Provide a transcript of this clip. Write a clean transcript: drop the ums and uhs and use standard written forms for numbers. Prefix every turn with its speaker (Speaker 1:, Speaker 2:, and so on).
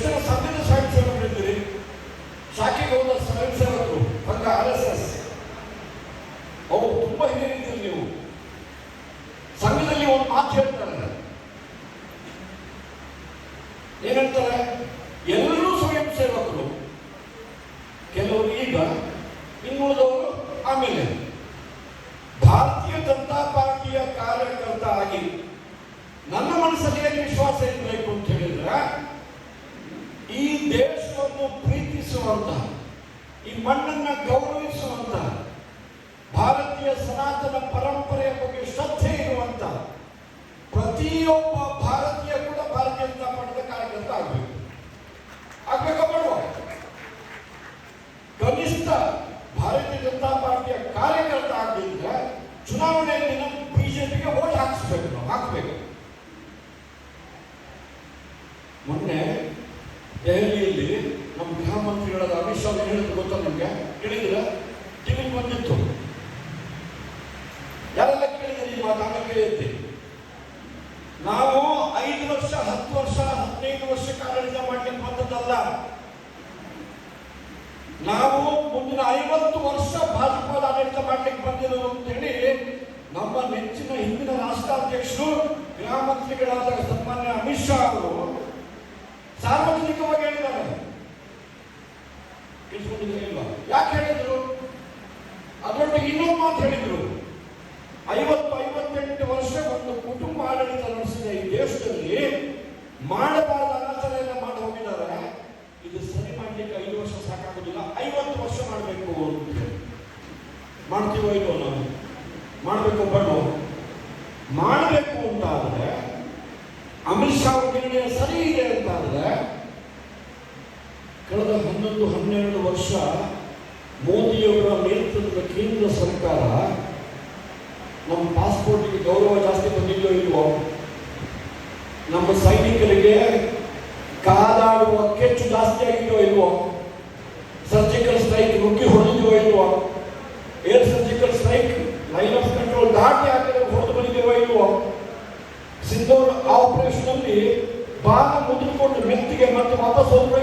Speaker 1: ಎಷ್ಟು ಜನ ಸಂಘದ ಸ್ವಯಂ ಸೇವಕರಿದ್ದೀರಿ? ಶಾಖೆಗೆ ಹೋದ ಸ್ವಯಂ ಸೇವಕರು, ಸಂಘ RSS, ಅವರು ತುಂಬಾ ಹಿರಿಯರಿದ್ದೀರಿ. ನೀವು ಸಂಘದಲ್ಲಿ ಒಂದು ಮಾತು ಹೇಳ್ತಾರೆ, ಏನಂತಾರೆ? ಎಲ್ಲರೂ ಸ್ವಯಂ ಸೇವಕರು, ಕೆಲವರು ಈಗ, ಇನ್ನುಳಿದವರು ಆಮೇಲೆ. ಭಾರತೀಯ ಜನತಾ ಪಾರ್ಟಿಯ ಕಾರ್ಯಕರ್ತ ಆಗಿ ನನ್ನ ಮನಸ್ಸಲ್ಲಿ ಏನು ವಿಶ್ವಾಸ ಇರಬೇಕು ಅಂತ ಹೇಳಿದ್ರೆ, ಈ ದೇಶವನ್ನು ಪ್ರೀತಿಸುವಂತ, ಈ ಮಣ್ಣನ್ನ ಗೌರವಿಸುವಂತ, ಭಾರತೀಯ ಸನಾತನ ಪರಂಪರೆಯ ಬಗ್ಗೆ ಶ್ರದ್ಧೆ ಇರುವಂತ ಪ್ರತಿಯೊಬ್ಬ ಭಾರತೀಯ ಕೂಡ ಭಾರತೀಯ ಜನತಾ ಪಾರ್ಟಿಯ ಕಾರ್ಯಕರ್ತ ಆಗಬೇಕು. ಆಗ್ಬೇಕಾ ಬೇಡವಾ? ಕನಿಷ್ಠ ಭಾರತೀಯ ಜನತಾ ಪಾರ್ಟಿಯ ಕಾರ್ಯಕರ್ತ ಆಗದಿದ್ರೆ ಚುನಾವಣೆಯಲ್ಲಿ ನಮ್ಮ ಬಿಜೆಪಿಗೆ ವೋಟ್ ಹಾಕಿಸ್ಬೇಕು, ನಾವು ಹಾಕಬೇಕು. ಮೊನ್ನೆ ದೆಹಲಿಯಲ್ಲಿ ನಮ್ಮ ಗೃಹ ಮಂತ್ರಿಗಳಾದ ಅಮಿತ್ ಶಾ ಹೇಳಿದ್ರು, ಗೊತ್ತಾ ನಮ್ಗೆ? ಕೇಳಿದ್ರೆ ಟಿವಿ ಬಂದಿತ್ತು. ಯಾರೆಲ್ಲ ಕೇಳಿದ್ರೆ ಈ ಮಾತು ಆಗ ಕೇಳಿದ್ದೆ. ನಾವು 5 ವರ್ಷ 10 ವರ್ಷ 15 ವರ್ಷಕ್ಕೆ ಆಡಳಿತ ಮಾಡಲಿಕ್ಕೆ ಬಂದದ್ದಲ್ಲ, ನಾವು ಮುಂದಿನ 50 ವರ್ಷ ಭಾಜಪದ ಆಡಳಿತ ಮಾಡಲಿಕ್ಕೆ ಬಂದಿರೋದು ಅಂತ ಹೇಳಿ ನಮ್ಮ ನೆಚ್ಚಿನ ಹಿಂದಿನ ರಾಷ್ಟ್ರಾಧ್ಯಕ್ಷರು ಗೃಹ ಮಂತ್ರಿಗಳಾದ ಸನ್ಮಾನ್ಯ ಅಮಿತ್ ಶಾ ಅವರು ಸಾರ್ವಜನಿಕವಾಗಿ ಹೇಳಿದ್ದಾರೆ. ಇಲ್ವಾ? ಯಾಕೆ ಹೇಳಿದ್ರು? ಅದರೊಟ್ಟಿಗೆ ಇನ್ನೊಂದು ಮಾತು ಹೇಳಿದ್ರು. 50-58 ವರ್ಷ ಒಂದು ಕುಟುಂಬ ಆಡಳಿತ ನಡೆಸಿದ ಈ ದೇಶದಲ್ಲಿ ಮಾಡಬಾರದ ಅನಾಚಾರ ಮಾಡಿ ಹೋಗಿದ್ದಾರೆ. ಇದು ಸರಿ ಮಾಡ್ಲಿಕ್ಕೆ 5 ವರ್ಷ ಸಾಕಾಗುದಿಲ್ಲ, 50 ವರ್ಷ ಮಾಡಬೇಕು ಅಂತ ಹೇಳಿ. ಮಾಡ್ತೀವೋ ಇಲ್ವೋ? ನಾವು ಮಾಡಬೇಕು ಬಣ್ಣು ಮಾಡಬೇಕು ಅಂತ ಆದ್ರೆ, ಅಮಿತ್ ಶಾ ಅವರ ನಿರ್ಣಯ ಸರಿ ಇದೆ ಅಂತ ಆದ್ರೆ, ಕಳೆದ 11-12 ವರ್ಷ ಮೋದಿಯವರ ನೇತೃತ್ವದ ಕೇಂದ್ರ ಸರ್ಕಾರ ನಮ್ಮ ಪಾಸ್ಪೋರ್ಟ್ಗೆ ಗೌರವ ಜಾಸ್ತಿ ಬಂದಿದೆಯೋ ಇಲ್ವೋ? ನಮ್ಮ ಸೈನಿಕರಿಗೆ ಕಾದಾಡುವ ಕೆಚ್ಚು ಜಾಸ್ತಿ ಆಗಿದೆಯೋ ಇಲ್ವೋ? ಸರ್ಜಿಕಲ್ ಸ್ಟ್ರೈಕ್ ನುಗ್ಗಿ ಹೊಡೆದಿದೆಯೋ ಇಲ್ವೋ? Air surgical strike line of control ದಾಟಿ ಹಾಕಿದ್ರೆ ಹೊಡೆದು ಬಂದಿದೆಯೋ ಇಲ್ವೋ? ಸಿಂಧೂರ್ ಆಪರೇಷನ್ ಅಲ್ಲಿ ಭಾಗ ಮುಗಿದುಕೊಂಡು ಮೆತ್ತಿಗೆ ಮತ್ತೆ ವಾಪಸ್ ಹೋದ್ರು